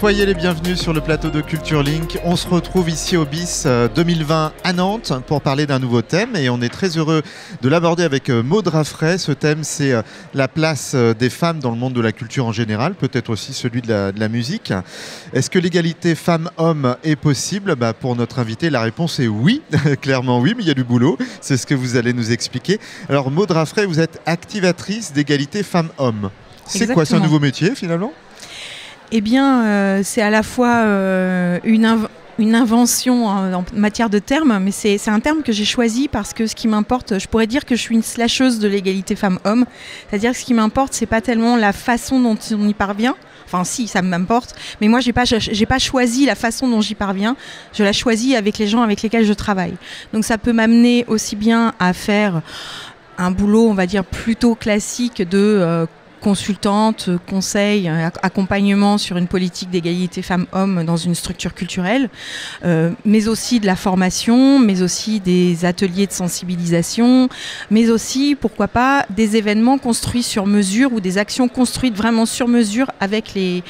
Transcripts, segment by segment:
Soyez les bienvenus sur le plateau de Culture Link. On se retrouve ici au BIS 2020 à Nantes pour parler d'un nouveau thème et on est très heureux de l'aborder avec Maud Raffray. Ce thème, c'est la place des femmes dans le monde de la culture en général, peut-être aussi celui de la musique. Est-ce que l'égalité femmes-hommes est possible ? Pour notre invité, la réponse est oui, clairement oui, mais il y a du boulot. C'est ce que vous allez nous expliquer. Alors Maud Raffray, vous êtes activatrice d'égalité femmes-hommes. C'est quoi, c'est un nouveau métier finalement ? Eh bien, c'est à la fois une invention en matière de termes, mais c'est un terme que j'ai choisi parce que ce qui m'importe, je pourrais dire que je suis une slasheuse de l'égalité femmes-hommes. C'est-à-dire que ce qui m'importe, c'est pas tellement la façon dont on y parvient. Enfin, si, ça m'importe. Mais moi, j'ai pas choisi la façon dont j'y parviens. Je la choisis avec les gens avec lesquels je travaille. Donc, ça peut m'amener aussi bien à faire un boulot, on va dire, plutôt classique de consultante, conseil, accompagnement sur une politique d'égalité femmes-hommes dans une structure culturelle, mais aussi de la formation, mais aussi des ateliers de sensibilisation, mais aussi, pourquoi pas, des événements construits sur mesure ou des actions construites vraiment sur mesure avec les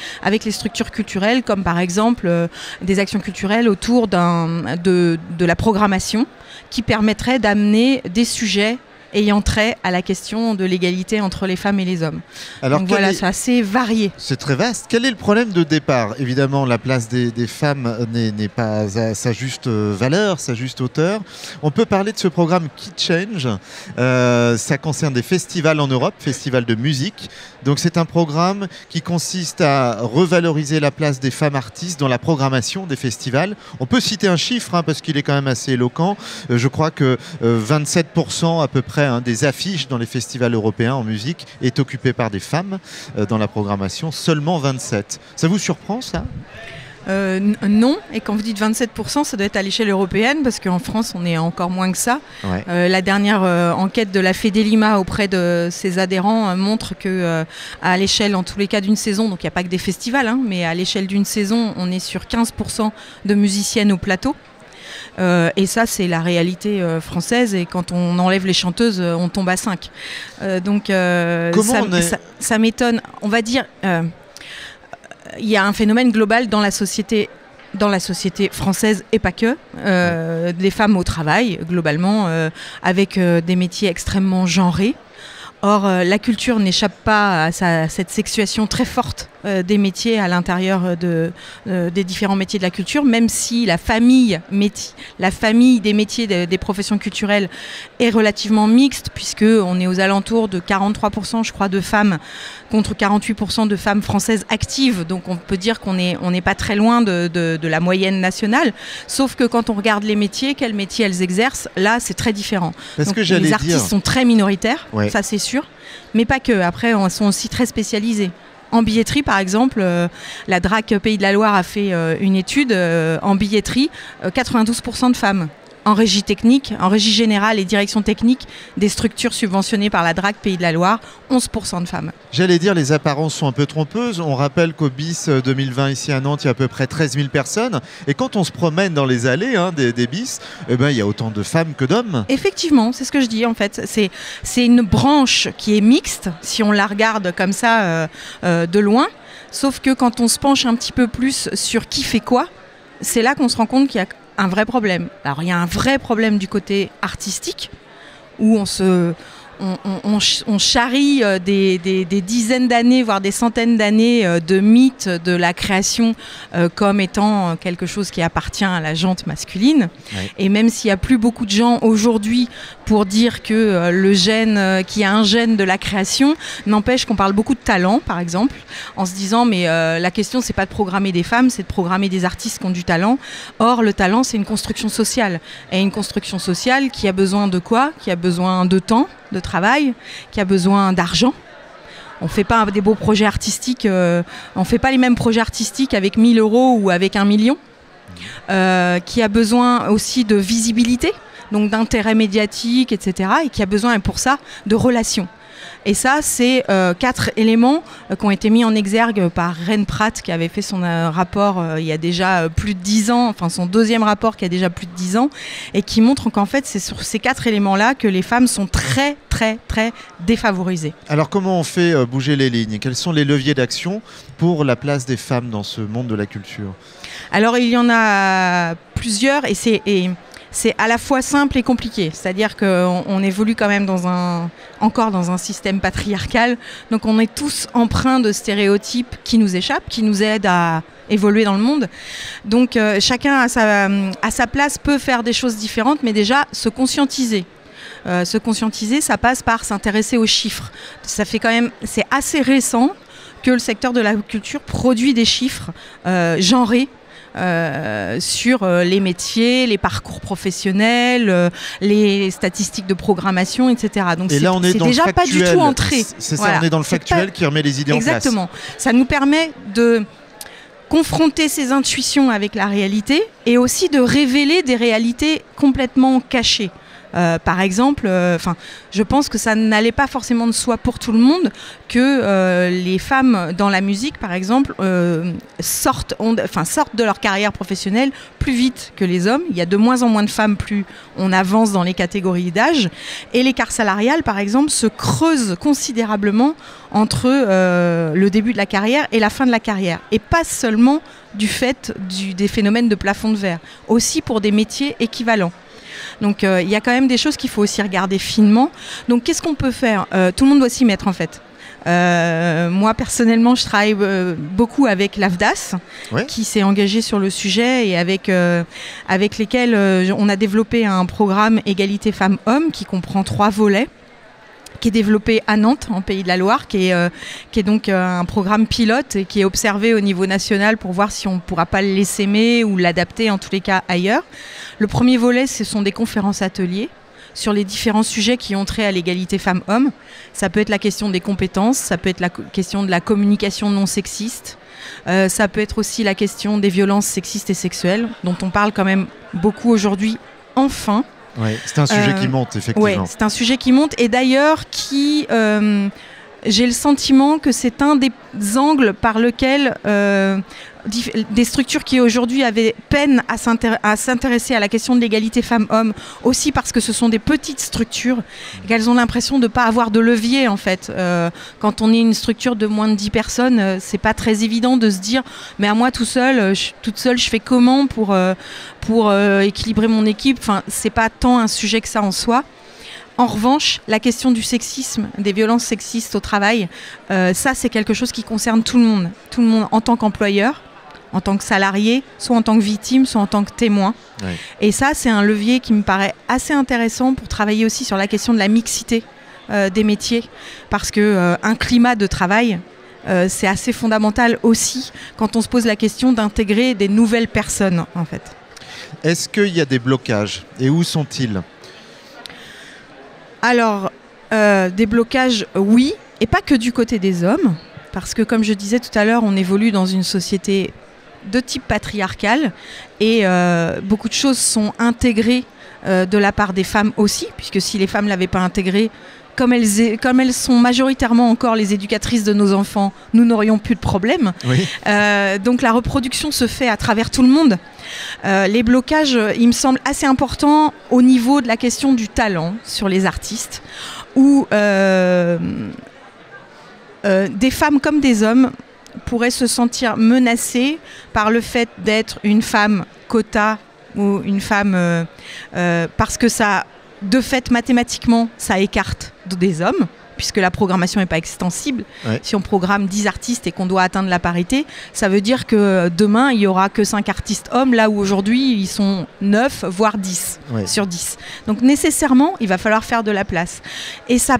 structures culturelles, comme par exemple des actions culturelles autour de la programmation qui permettraient d'amener des sujets ayant trait à la question de l'égalité entre les femmes et les hommes. Alors donc voilà, c'est assez varié. C'est très vaste. Quel est le problème de départ ? Évidemment, la place des femmes n'est pas à sa juste valeur, sa juste hauteur. On peut parler de ce programme Key Change. Ça concerne des festivals en Europe, festivals de musique. Donc c'est un programme qui consiste à revaloriser la place des femmes artistes dans la programmation des festivals. On peut citer un chiffre parce qu'il est quand même assez éloquent. Je crois que 27% à peu près des affiches dans les festivals européens en musique est occupé par des femmes dans la programmation, seulement 27. Ça vous surprend ça ? Non, et quand vous dites 27%, ça doit être à l'échelle européenne, parce qu'en France, on est encore moins que ça. Ouais. La dernière enquête de la Fedelima auprès de ses adhérents montre que à l'échelle, en tous les cas, d'une saison, donc il n'y a pas que des festivals, mais à l'échelle d'une saison, on est sur 15% de musiciennes au plateau. Et ça, c'est la réalité française. Et quand on enlève les chanteuses, on tombe à 5. Donc, ça m'étonne. On va dire, il y a un phénomène global dans la société française et pas que. Des femmes au travail, globalement, avec des métiers extrêmement genrés. Or, la culture n'échappe pas à cette sexuation très forte des métiers à l'intérieur des différents métiers de la culture, même si la famille des métiers des professions culturelles est relativement mixte, puisqu'on est aux alentours de 43%, je crois, de femmes contre 48% de femmes françaises actives. Donc on peut dire qu'on n'est pas très loin de la moyenne nationale, sauf que quand on regarde les métiers, quels métiers elles exercent, là c'est très différent. Donc, les artistes sont très minoritaires, ouais. Ça c'est sûr, mais pas que. Après, ils sont aussi très spécialisés. En billetterie, par exemple, la DRAC Pays de la Loire a fait une étude en billetterie, 92% de femmes. En régie technique, en régie générale et direction technique des structures subventionnées par la DRAC Pays de la Loire, 11% de femmes. J'allais dire, les apparences sont un peu trompeuses. On rappelle qu'au BIS 2020, ici à Nantes, il y a à peu près 13 000 personnes. Et quand on se promène dans les allées des BIS, il y a autant de femmes que d'hommes. Effectivement, c'est ce que je dis en fait. C'est une branche qui est mixte, si on la regarde comme ça de loin. Sauf que quand on se penche un petit peu plus sur qui fait quoi, c'est là qu'on se rend compte qu'il y a un vrai problème. Alors il y a un vrai problème du côté artistique où on charrie des dizaines d'années, voire des centaines d'années de mythes de la création comme étant quelque chose qui appartient à la gente masculine. Ouais. Et même s'il n'y a plus beaucoup de gens aujourd'hui pour dire que le gène, qu'il y a un gène de la création, n'empêche qu'on parle beaucoup de talent, par exemple, en se disant mais la question c'est pas de programmer des femmes, c'est de programmer des artistes qui ont du talent. Or le talent c'est une construction sociale. Et une construction sociale qui a besoin de quoi ? Qui a besoin de temps, de travail, qui a besoin d'argent. On ne fait pas des beaux projets artistiques, on ne fait pas les mêmes projets artistiques avec 1 000 € ou avec 1 million, qui a besoin aussi de visibilité, donc d'intérêt médiatique, etc. et qui a besoin, pour ça, de relations. Et ça, c'est 4 éléments qui ont été mis en exergue par Ren Pratt, qui avait fait son rapport il y a déjà plus de 10 ans, enfin son 2e rapport qui a déjà plus de 10 ans, et qui montre qu'en fait, c'est sur ces 4 éléments-là que les femmes sont très, très, très défavorisées. Alors, comment on fait bouger les lignes? Quels sont les leviers d'action pour la place des femmes dans ce monde de la culture? Alors, il y en a plusieurs, et c'est à la fois simple et compliqué. C'est-à-dire qu'on évolue quand même encore dans un système patriarcal. Donc on est tous empreints de stéréotypes qui nous échappent, qui nous aident à évoluer dans le monde. Donc chacun à sa place peut faire des choses différentes, mais déjà se conscientiser. Se conscientiser, ça passe par s'intéresser aux chiffres. C'est assez récent que le secteur de la culture produit des chiffres genrés, sur les métiers, les parcours professionnels, les statistiques de programmation, etc. Donc et là, on est dans déjà le factuel. Pas du tout entré. C'est ça, voilà. On est dans le factuel qui remet les idées en place. Exactement. Ça nous permet de confronter ses intuitions avec la réalité et aussi de révéler des réalités complètement cachées. Par exemple, je pense que ça n'allait pas forcément de soi pour tout le monde que les femmes dans la musique, par exemple, sortent de leur carrière professionnelle plus vite que les hommes. Il y a de moins en moins de femmes plus on avance dans les catégories d'âge. Et l'écart salarial, par exemple, se creuse considérablement entre le début de la carrière et la fin de la carrière. Et pas seulement du fait des phénomènes de plafond de verre, aussi pour des métiers équivalents. Donc il y a quand même des choses qu'il faut aussi regarder finement. Donc qu'est-ce qu'on peut faire? Tout le monde doit s'y mettre en fait. Moi personnellement je travaille beaucoup avec l'AFDAS, ouais, qui s'est engagé sur le sujet et avec lesquels on a développé un programme égalité femmes-hommes qui comprend 3 volets, qui est développé à Nantes, en Pays de la Loire, qui est donc un programme pilote et qui est observé au niveau national pour voir si on ne pourra pas le laisser ou l'adapter en tous les cas ailleurs. Le premier volet, ce sont des conférences ateliers sur les différents sujets qui ont trait à l'égalité femmes-hommes. Ça peut être la question des compétences, ça peut être la question de la communication non sexiste, ça peut être aussi la question des violences sexistes et sexuelles, dont on parle quand même beaucoup aujourd'hui, enfin. Ouais, c'est un sujet qui monte, effectivement. Oui, c'est un sujet qui monte et d'ailleurs qui, j'ai le sentiment que c'est un des angles par lequel des structures qui aujourd'hui avaient peine à s'intéresser à la question de l'égalité femmes-hommes, aussi parce que ce sont des petites structures, qu'elles ont l'impression de ne pas avoir de levier en fait. Quand on est une structure de moins de 10 personnes, c'est pas très évident de se dire mais à moi toute seule je fais comment pour équilibrer mon équipe. Enfin, c'est pas tant un sujet que ça en soi. En revanche, la question du sexisme, des violences sexistes au travail, ça c'est quelque chose qui concerne tout le monde en tant qu'employeur, en tant que salarié, soit en tant que victime, soit en tant que témoin. Ouais. Et ça, c'est un levier qui me paraît assez intéressant pour travailler aussi sur la question de la mixité des métiers, parce qu'un climat de travail, c'est assez fondamental aussi quand on se pose la question d'intégrer des nouvelles personnes, en fait. Est-ce qu'il y a des blocages et où sont-ils ? Alors, des blocages, oui, et pas que du côté des hommes, parce que comme je disais tout à l'heure, on évolue dans une société de type patriarcal et beaucoup de choses sont intégrées de la part des femmes aussi, puisque si les femmes ne l'avaient pas intégré, comme elles sont majoritairement encore les éducatrices de nos enfants, nous n'aurions plus de problème. Oui. Donc la reproduction se fait à travers tout le monde. Les blocages, il me semble assez importants au niveau de la question du talent sur les artistes, où des femmes comme des hommes pourraient se sentir menacées par le fait d'être une femme quota ou une femme parce que ça, de fait, mathématiquement, ça écarte des hommes, puisque la programmation n'est pas extensible. Ouais. Si on programme 10 artistes et qu'on doit atteindre la parité, ça veut dire que demain, il n'y aura que 5 artistes hommes, là où aujourd'hui, ils sont 9, voire 10 sur 10. Donc nécessairement, il va falloir faire de la place. Et ça,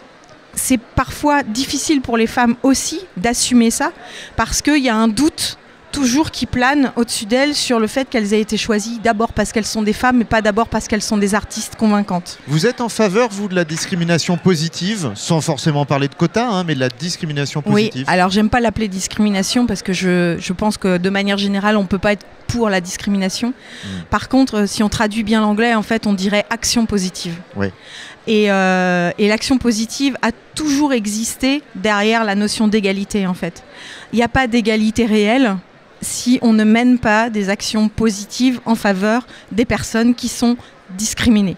c'est parfois difficile pour les femmes aussi d'assumer ça, parce qu'il y a un doute toujours qui plane au-dessus d'elles sur le fait qu'elles aient été choisies d'abord parce qu'elles sont des femmes, mais pas d'abord parce qu'elles sont des artistes convaincantes. Vous êtes en faveur, vous, de la discrimination positive, sans forcément parler de quotas, mais de la discrimination positive? Oui, alors j'aime pas l'appeler discrimination parce que je pense que de manière générale, on ne peut pas être pour la discrimination. Par contre, si on traduit bien l'anglais, en fait, on dirait action positive. Oui. Et l'action positive a toujours existé derrière la notion d'égalité, en fait. Il n'y a pas d'égalité réelle si on ne mène pas des actions positives en faveur des personnes qui sont discriminées,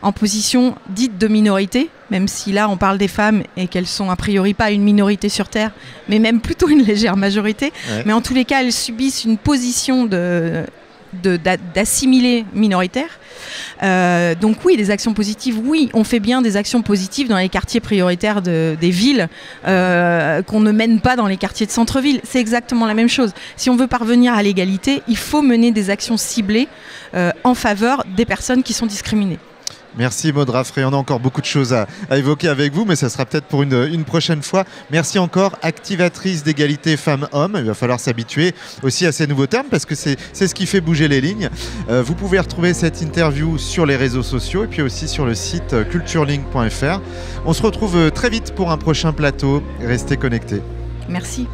en position dite de minorité, même si là on parle des femmes et qu'elles sont a priori pas une minorité sur Terre, mais même plutôt une légère majorité. Ouais. Mais en tous les cas, elles subissent une position d'assimilés minoritaires. Donc oui, des actions positives, oui, on fait bien des actions positives dans les quartiers prioritaires des villes qu'on ne mène pas dans les quartiers de centre-ville. C'est exactement la même chose. Si on veut parvenir à l'égalité, il faut mener des actions ciblées en faveur des personnes qui sont discriminées. Merci Maud Raffray, on a encore beaucoup de choses à évoquer avec vous, mais ça sera peut-être pour une prochaine fois. Merci encore, activatrice d'égalité femmes-hommes. Il va falloir s'habituer aussi à ces nouveaux termes parce que c'est ce qui fait bouger les lignes. Vous pouvez retrouver cette interview sur les réseaux sociaux et puis aussi sur le site culturelink.fr. On se retrouve très vite pour un prochain plateau. Restez connectés. Merci.